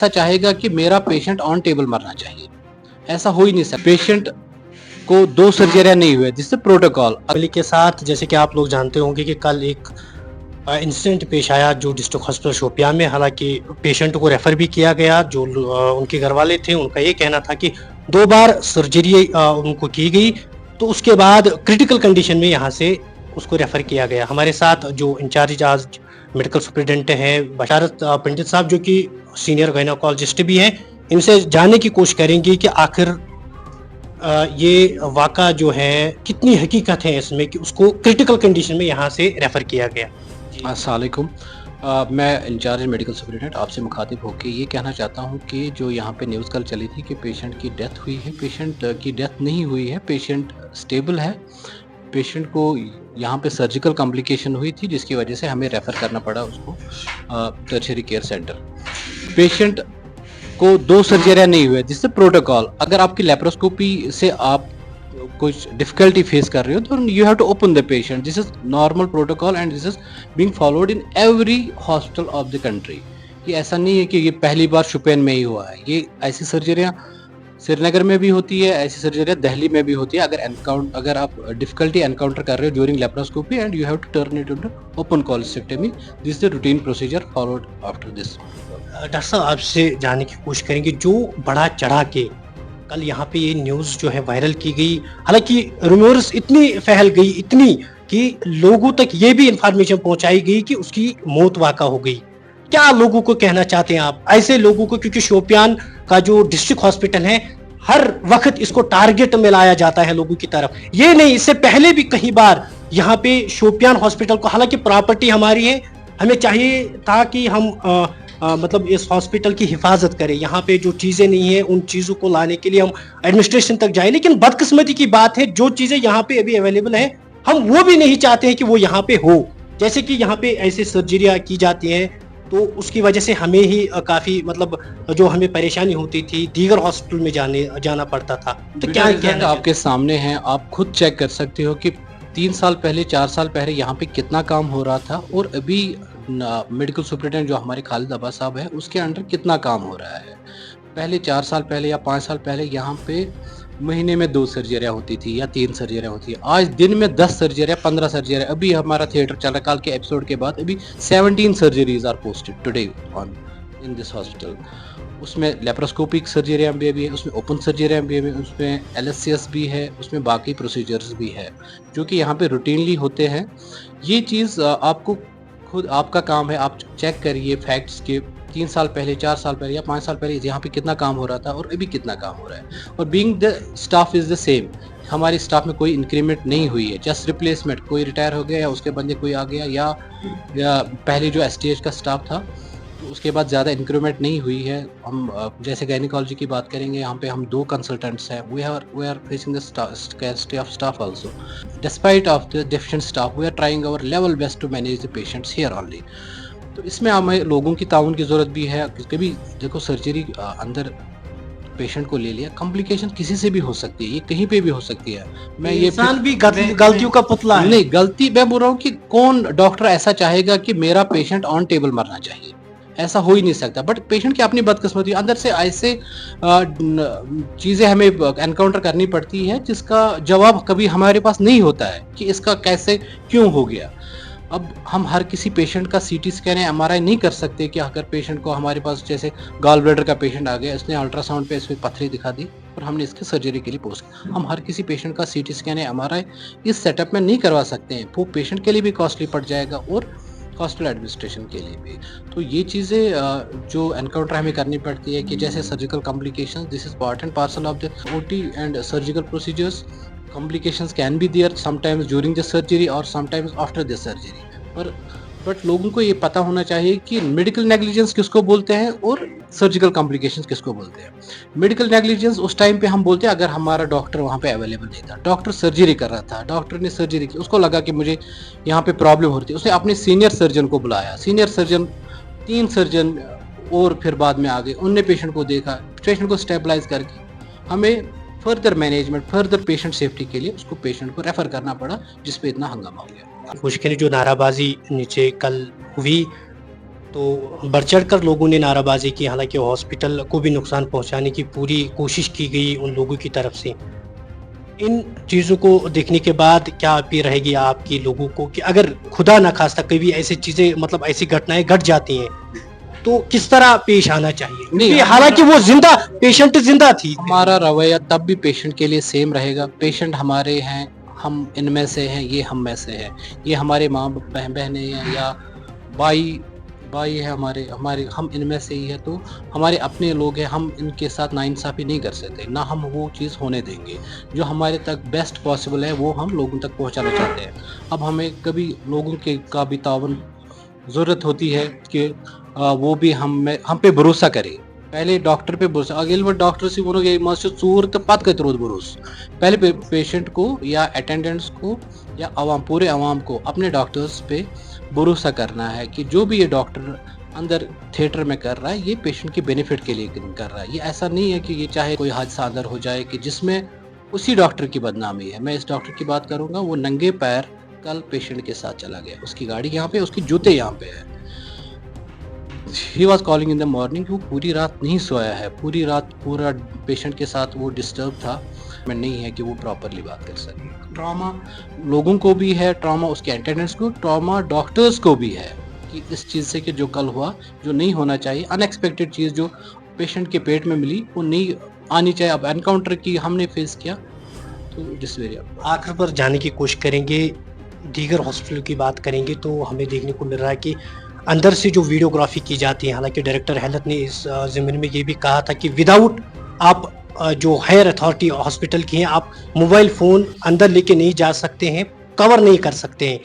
ऐसा चाहेगा कि मेरा पेशेंट ऑन टेबल मरना चाहिए, ऐसा हो ही नहीं सकता। पेशेंट को 2 सर्जरियां नहीं हुए, जिससे प्रोटोकॉल फैमिली के साथ, जैसे कि आप लोग जानते होंगे कि कल एक इंसिडेंट पेश आया जो डिस्ट्रिक्ट हॉस्पिटल शोपियां में, हालांकि पेशेंट को रेफर भी किया गया। जो उनके घर वाले थे उनका ये कहना था कि 2 बार सर्जरी उनको की गई, तो उसके बाद क्रिटिकल कंडीशन में यहाँ से उसको रेफर किया गया। हमारे साथ जो इंचार्ज आज मेडिकल सुपरिटेंडेंट हैं बशारत पंडित साहब, जो कि सीनियर गायनोकोलॉजिस्ट भी हैं, इनसे जानने की कोशिश करेंगे कि आखिर ये वाक़ा जो है कितनी हकीकत है इसमें कि उसको क्रिटिकल कंडीशन में यहाँ से रेफर किया गया। अस्सलाम वालेकुम। मैं इंचार्ज मेडिकल सुपरिटेंडेंट आपसे मुखातिब होकर ये कहना चाहता हूँ कि जो यहाँ पे न्यूज़ कल चली थी कि पेशेंट की डेथ हुई है, पेशेंट की डेथ नहीं हुई है, पेशेंट स्टेबल है। पेशेंट को यहाँ पे सर्जिकल कॉम्प्लिकेशन हुई थी, जिसकी वजह से हमें रेफ़र करना पड़ा उसको टर्शियरी केयर सेंटर। पेशेंट को 2 सर्जरियां नहीं हुए, जिससे प्रोटोकॉल, अगर आपकी लेप्रोस्कोपी से आप कुछ डिफिकल्टी फेस कर रहे हो तो you have to open the patient. This is normal protocol and this is being followed in every hospital of the country. ये ऐसा नहीं है कि ये पहली बार शुपियन में ही हुआ है, ये ऐसी सर्जरियां श्रीनगर में भी होती है, ऐसी सर्जरियां दिल्ली में भी होती है। अगर आप डिफिकल्टी एनकाउंटर कर रहे हो during laparoscopy and you have to turn it into open colectomy, this is the routine procedure followed after this. Doctor साहब, आपसे जानने की कोशिश करेंगे, जो बढ़ा चढ़ा के कल यहाँ पे ये न्यूज़ जो है वायरल की गई, हालांकि रूमर्स इतनी फैल गई, इतनी कि लोगों तक ये भी इंफॉर्मेशन पहुंचाई गई कि उसकी मौत वाक़ा हो गई। क्या लोगों को कहना चाहते हैं आप ऐसे लोगों को, क्योंकि शोपियान का जो डिस्ट्रिक्ट हॉस्पिटल है हर वक्त इसको टारगेट में लाया जाता है लोगों की तरफ। ये नहीं, इससे पहले भी कई बार यहाँ पे शोपियान हॉस्पिटल को, हालांकि प्रॉपर्टी हमारी है, हमें चाहिए था कि हम मतलब इस हॉस्पिटल की हिफाजत करें, यहाँ पे जो चीज़ें नहीं है उन चीज़ों को लाने के लिए हम एडमिनिस्ट्रेशन तक जाएं। लेकिन बदकिस्मती की बात है, जो चीज़ें यहाँ पे अभी अवेलेबल हैं हम वो भी नहीं चाहते हैं कि वो यहाँ पे हो। जैसे कि यहाँ पे ऐसे सर्जरियाँ की जाती हैं तो उसकी वजह से हमें ही काफ़ी मतलब जो हमें परेशानी होती थी, दीगर हॉस्पिटल में जाना पड़ता था। तो क्या कहना आपके सामने है, आप खुद चेक कर सकते हो कि 3 साल पहले 4 साल पहले यहाँ पे कितना काम हो रहा था और अभी मेडिकल सुपरिटेंडेंट जो हमारे खालिद अब्बास साहब है उसके अंडर कितना काम हो रहा है। पहले 4 साल पहले या 5 साल पहले यहाँ पे महीने में 2 सर्जरियाँ होती थी या 3 सर्जरियाँ होती है, आज दिन में 10 सर्जरियाँ 15 सर्जरियाँ। अभी हमारा थिएटर चल रहा है, कल के एपिसोड के बाद अभी 17 surgeries are posted today on in this hospital. उसमें लेप्रोस्कोपिक सर्जरियाँ भी है, उसमें ओपन सर्जरियाँ भी है, उसमें LSCS भी है, उसमें बाकी प्रोसीजर्स भी है जो कि यहाँ पे रूटीनली होते हैं। ये चीज़ आपको खुद आपका काम है, आप चेक करिए फैक्ट्स के 3 साल पहले 4 साल पहले या 5 साल पहले यहाँ पे कितना काम हो रहा था और अभी कितना काम हो रहा है। और being the staff is the same, हमारे स्टाफ में कोई इंक्रीमेंट नहीं हुई है, जस्ट रिप्लेसमेंट, कोई रिटायर हो गया या उसके बंदे कोई आ गया या पहले जो STH का स्टाफ था तो उसके बाद ज़्यादा इंक्रीमेंट नहीं हुई है। हम जैसे गायनिकोलॉजी की बात करेंगे, यहाँ पे हम 2 कंसल्टेंट्स हैं, we are facing the scarcity of staff also. Despite of the deficient staff, we are trying our level best to manage the patients here only. तो इसमें हमें लोगों की ताउन की ज़रूरत भी है। कभी देखो सर्जरी अंदर पेशेंट को ले लिया, कॉम्प्लिकेशन किसी से भी हो सकती है, ये कहीं पे भी हो सकती है। मैं ये इंसान भी गलतियों का पुतला है। नहीं, गलती मैं बोल रहा हूँ कि कौन डॉक्टर ऐसा चाहेगा कि मेरा पेशेंट ऑन टेबल मरना चाहिए, ऐसा हो ही नहीं सकता। बट पेशेंट की अपनी बदकिस्मती, अंदर से ऐसे चीज़ें हमें एनकाउंटर करनी पड़ती है जिसका जवाब कभी हमारे पास नहीं होता है कि इसका कैसे क्यों हो गया। अब हम हर किसी पेशेंट का CT स्कैन या MRI नहीं कर सकते कि अगर पेशेंट को हमारे पास जैसे गॉल ब्लैडर का पेशेंट आ गया, इसने अल्ट्रासाउंड पे इसमें पथरी दिखा दी और हमने इसके सर्जरी के लिए पोस्ट किया, हम हर किसी पेशेंट का CT स्कैन या MRI इस सेटअप में नहीं करवा सकते हैं। वो पेशेंट के लिए भी कॉस्टली पड़ जाएगा और हॉस्पिटल एडमिनिस्ट्रेशन के लिए भी। तो ये चीज़ें जो एनकाउंटर हमें करनी पड़ती है कि जैसे surgical complication, this is part and parcel of the OT and surgical procedures. Complications can be there sometimes during the surgery or sometimes after the surgery. But लोगों को ये पता होना चाहिए कि मेडिकल नेग्लिजेंस किसको बोलते हैं और सर्जिकल कॉम्प्लिकेशंस किसको बोलते हैं। मेडिकल नेग्लिजेंस उस टाइम पे हम बोलते हैं अगर हमारा डॉक्टर वहाँ पे अवेलेबल नहीं था, डॉक्टर सर्जरी कर रहा था, डॉक्टर ने सर्जरी की, उसको लगा कि मुझे यहाँ पे प्रॉब्लम हो रही थी, उसने अपने सीनियर सर्जन को बुलाया, सीनियर सर्जन 3 सर्जन और फिर बाद में आ गए, उनने पेशेंट को देखा, पेशेंट को स्टेबलाइज करके हमें further management, further patient safety के लिए उसको पेशेंट को रेफर करना पड़ा, जिसपे इतना हंगामा हो गया। मुश्किल जो नाराबाजी नीचे कल हुई, तो बढ़ चढ़कर लोगों ने नाराबाजी की, हालांकि हॉस्पिटल को भी नुकसान पहुंचाने की पूरी कोशिश की गई उन लोगों की तरफ से। इन चीज़ों को देखने के बाद क्या अपील रहेगी आपकी लोगों को कि अगर खुदा न खास्ता कभी ऐसी चीज़ें मतलब ऐसी घटनाएं घट जाती हैं तो किस तरह पेश आना चाहिए? नहीं, क्योंकि हालांकि वो जिंदा पेशेंट जिंदा थी। हमारा रवैया तब भी पेशेंट के लिए सेम रहेगा। पेशेंट हमारे हैं, हम इनमें से हैं, ये हम में से हैं। ये हमारे माँ बहनें हैं या भाई भाई है हमारे हमारे हम इनमें से ही है, तो हमारे अपने लोग हैं। हम इनके साथ नाइंसाफ़ी नहीं कर सकते, ना हम वो चीज़ होने देंगे। जो हमारे तक बेस्ट पॉसिबल है वो हम लोगों तक पहुंचाना चाहते हैं। अब हमें कभी लोगों के का भी तावन ज़रूरत होती है कि वो भी हम पे भरोसा करे। पहले डॉक्टर पे भरोसा, अगेल वो डॉक्टर से बोलो ये मस्त चूर तो पत के तुरंत भरोसा। पहले पेशेंट को या अटेंडेंट्स को या आवाम पूरे आवाम को अपने डॉक्टर्स पे भरोसा करना है कि जो भी ये डॉक्टर अंदर थिएटर में कर रहा है ये पेशेंट के बेनिफिट के लिए कर रहा है। ये ऐसा नहीं है कि ये चाहे कोई हादसा अंदर हो जाए कि जिसमें उसी डॉक्टर की बदनामी है। मैं इस डॉक्टर की बात करूंगा, वो नंगे पैर कल पेशेंट के साथ चला गया। उसकी गाड़ी यहाँ पे, उसकी जूते यहाँ पे है। He was calling in the morning. वो पूरी रात नहीं सोया है, पूरी रात पूरा पेशेंट के साथ वो डिस्टर्ब था। मैं नहीं है कि वो प्रॉपरली बात कर सके। ट्रॉमा लोगों को भी है, ट्रॉमा उसके अटेंडेंट्स को, ट्रॉमा डॉक्टर्स को भी है कि इस चीज़ से कि जो कल हुआ, जो नहीं होना चाहिए, अनएक्सपेक्टेड चीज़ जो पेशेंट के पेट में मिली वो नहीं आनी चाहिए। अब एनकाउंटर की हमने फेस किया तो जिस आखिर पर जाने की कोशिश करेंगे, दीगर हॉस्पिटल की बात करेंगे तो हमें देखने को मिल रहा है कि अंदर से जो वीडियोग्राफी की जाती है, हालांकि डायरेक्टर हेल्थ ने इस ज़मीन में ये भी कहा था कि विदाउट आप जो हायर अथॉरिटी हॉस्पिटल की हैं आप मोबाइल फ़ोन अंदर लेके नहीं जा सकते हैं, कवर नहीं कर सकते हैं।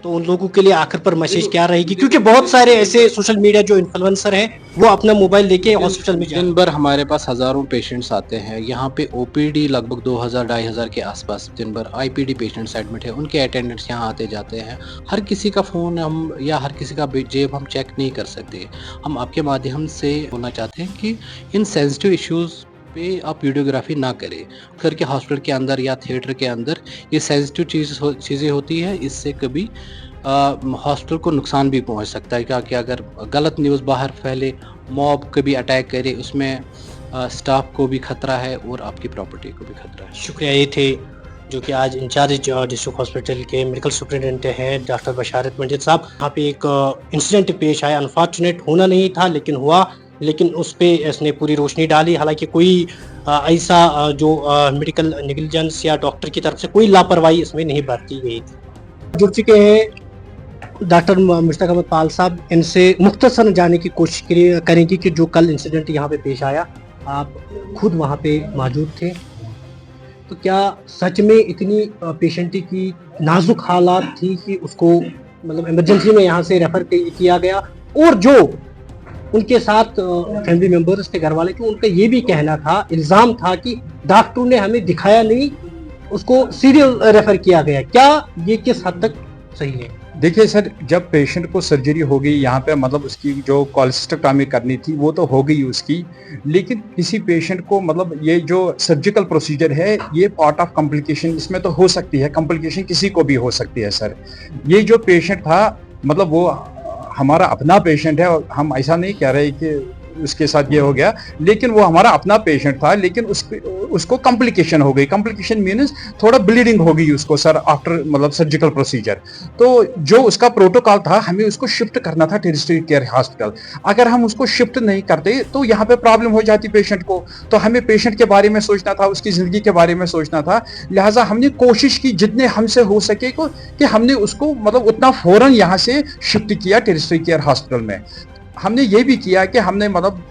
तो उन लोगों के लिए आखिर पर मैसेज क्या रहेगी? क्योंकि बहुत सारे ऐसे सोशल मीडिया जो इन्फ्लुएंसर हैं वो अपना मोबाइल लेके हॉस्पिटल में दिन भर हमारे पास हज़ारों पेशेंट्स आते हैं। यहाँ पे ओपीडी लगभग 2000-2500 के आसपास दिन भर आईपीडी पेशेंट्स एडमिट है। उनके अटेंडेंट्स यहाँ आते जाते हैं। हर किसी का फ़ोन हम या हर किसी का जेब हम चेक नहीं कर सकते। हम आपके माध्यम से बोलना चाहते हैं कि इन सेंसिटिव इश्यूज़ पे आप वीडियोग्राफी ना करें। करके हॉस्पिटल के अंदर या थिएटर के अंदर ये सेंसिटिव चीज़ें होती है, इससे कभी हॉस्पिटल को नुकसान भी पहुंच सकता है। क्या कि अगर गलत न्यूज़ बाहर फैले, मॉब कभी अटैक करे, उसमें स्टाफ को भी खतरा है और आपकी प्रॉपर्टी को भी खतरा है। शुक्रिया। ये थे जो कि आज इंचार्ज डिस्ट्रिक्ट हॉस्पिटल के मेडिकल सुपरिटेंडेंट हैं डॉक्टर बशारत मंजिल साहब। यहाँ पे एक इंसिडेंट पेश आया, अनफॉर्चुनेट होना नहीं था लेकिन हुआ, लेकिन उस पे इसने पूरी रोशनी डाली। हालांकि कोई ऐसा जो मेडिकल नेग्लिजेंस या डॉक्टर की तरफ से कोई लापरवाही इसमें नहीं बरती गई थी। जुड़ चुके हैं डॉक्टर मुश्ताक अहमद पाल साहब, इनसे मुख्तसर जाने की कोशिश करेंगे कि जो कल इंसिडेंट यहाँ पे पेश आया, आप खुद वहाँ पे मौजूद थे, तो क्या सच में इतनी पेशेंट की नाजुक हालात थी कि उसको मतलब इमरजेंसी में यहाँ से रेफर किया गया? और जो उनके साथ फैमिली मेंबर्स थे, घर वाले थे, उनका ये भी कहना था, इल्ज़ाम था कि डॉक्टर ने हमें दिखाया नहीं, उसको सीरियल रेफर किया गया। क्या ये किस हद तक सही है? देखिए सर, जब पेशेंट को सर्जरी हो गई यहाँ पे, मतलब उसकी जो कोलेस्टेक्टॉमी करनी थी वो तो हो गई उसकी, लेकिन किसी पेशेंट को मतलब ये जो सर्जिकल प्रोसीजर है ये पार्ट ऑफ कॉम्प्लिकेशन इसमें तो हो सकती है, कॉम्प्लिकेशन किसी को भी हो सकती है सर। ये जो पेशेंट था मतलब वो हमारा अपना पेशेंट है और हम ऐसा नहीं कह रहे कि उसके साथ ये हो गया, लेकिन वो हमारा अपना पेशेंट था, लेकिन उसको कॉम्प्लिकेशन हो गई। कॉम्प्लिकेशन मीन्स थोड़ा ब्लीडिंग हो गई उसको सर आफ्टर मतलब सर्जिकल प्रोसीजर। तो जो उसका प्रोटोकॉल था हमें उसको शिफ्ट करना था टेरिटरी केयर हॉस्पिटल। अगर हम उसको शिफ्ट नहीं करते तो यहाँ पे प्रॉब्लम हो जाती पेशेंट को। तो हमें पेशेंट के बारे में सोचना था, उसकी ज़िंदगी के बारे में सोचना था, लिहाजा हमने कोशिश की जितने हमसे हो सके कि हमने उसको मतलब उतना फ़ौरन यहाँ से शिफ्ट किया टेरिटरी केयर हॉस्पिटल में। हमने ये भी किया कि हमने मतलब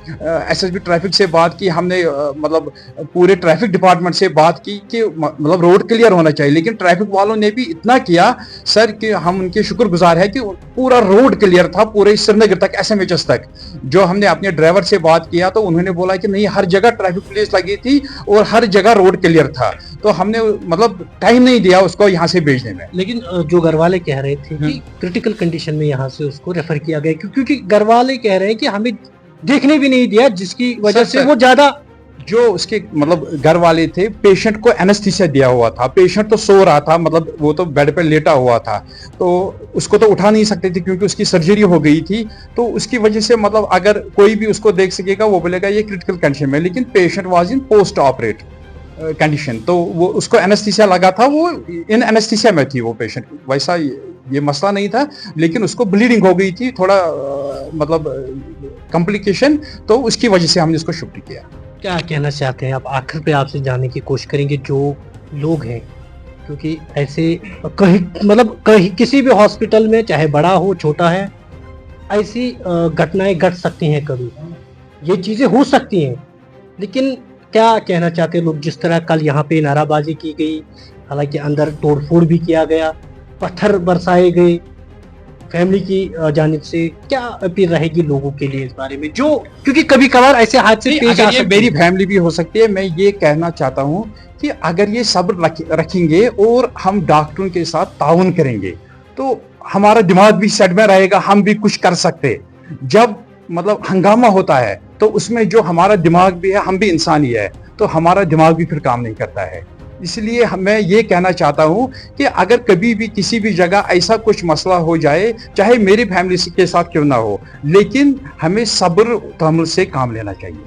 एसएसबी ट्रैफिक से बात की, हमने मतलब पूरे ट्रैफिक डिपार्टमेंट से बात की कि मतलब रोड क्लियर होना चाहिए, लेकिन ट्रैफिक वालों ने भी इतना किया सर कि हम उनके शुक्रगुजार है कि पूरा रोड क्लियर था पूरे श्रीनगर तक, एसएमएचएस तक। जो हमने अपने ड्राइवर से बात किया तो उन्होंने बोला कि नहीं, हर जगह ट्रैफिक पुलिस लगी थी और हर जगह रोड क्लियर था, तो हमने मतलब टाइम नहीं दिया उसको यहाँ से भेजने में। लेकिन जो घर वाले कह रहे थे कि क्रिटिकल कंडीशन में यहाँ से उसको रेफर किया गया, क्योंकि घर वाले कह रहे हैं कि हमें देखने भी नहीं दिया, जिसकी वजह से वो ज्यादा जो उसके मतलब घर वाले थे, पेशेंट को एनेस्थीसिया दिया हुआ था, पेशेंट तो सो रहा था, मतलब वो तो बेड पर लेटा हुआ था, तो उसको तो उठा नहीं सकते थे क्योंकि उसकी सर्जरी हो गई थी। तो उसकी वजह से मतलब अगर कोई भी उसको देख सकेगा वो बोलेगा ये क्रिटिकल कंडीशन में, लेकिन patient was in post operate condition, तो वो उसको एनेस्थीसिया लगा था, वो इन एनेस्थीसिया में थी वो पेशेंट, वैसा ये मसला नहीं था, लेकिन उसको ब्लीडिंग हो गई थी थोड़ा मतलब कॉम्प्लिकेशन, तो उसकी वजह से हमने इसको शिफ्ट किया। क्या कहना चाहते हैं आप? आखिर पे आपसे जानने की कोशिश करेंगे जो लोग हैं, क्योंकि ऐसे कहीं मतलब कहीं किसी भी हॉस्पिटल में चाहे बड़ा हो छोटा है, ऐसी घटनाएं घट सकती हैं, कभी ये चीज़ें हो सकती हैं, लेकिन क्या कहना चाहते हैं लोग? जिस तरह कल यहाँ पे नाराबाजी की गई, हालांकि अंदर तोड़फोड़ भी किया गया, पत्थर बरसाए गए फैमिली की जानिब से, क्या अपील रहेगी लोगों के लिए इस बारे में, जो क्योंकि कभी कभार ऐसे हादसे पेश आ अगर ये सकते मेरी हैं। फैमिली भी हो सकती है, मैं ये कहना चाहता हूँ कि अगर ये सब्र रखेंगे और हम डॉक्टरों के साथ ताउन करेंगे तो हमारा दिमाग भी सेट में रहेगा, हम भी कुछ कर सकते। जब मतलब हंगामा होता है तो उसमें जो हमारा दिमाग भी है, हम भी इंसान ही है, तो हमारा दिमाग भी फिर काम नहीं करता है। इसलिए मैं ये कहना चाहता हूँ कि अगर कभी भी किसी भी जगह ऐसा कुछ मसला हो जाए, चाहे मेरी फैमिली के साथ क्यों ना हो, लेकिन हमें सब्र तहम्मुल से काम लेना चाहिए।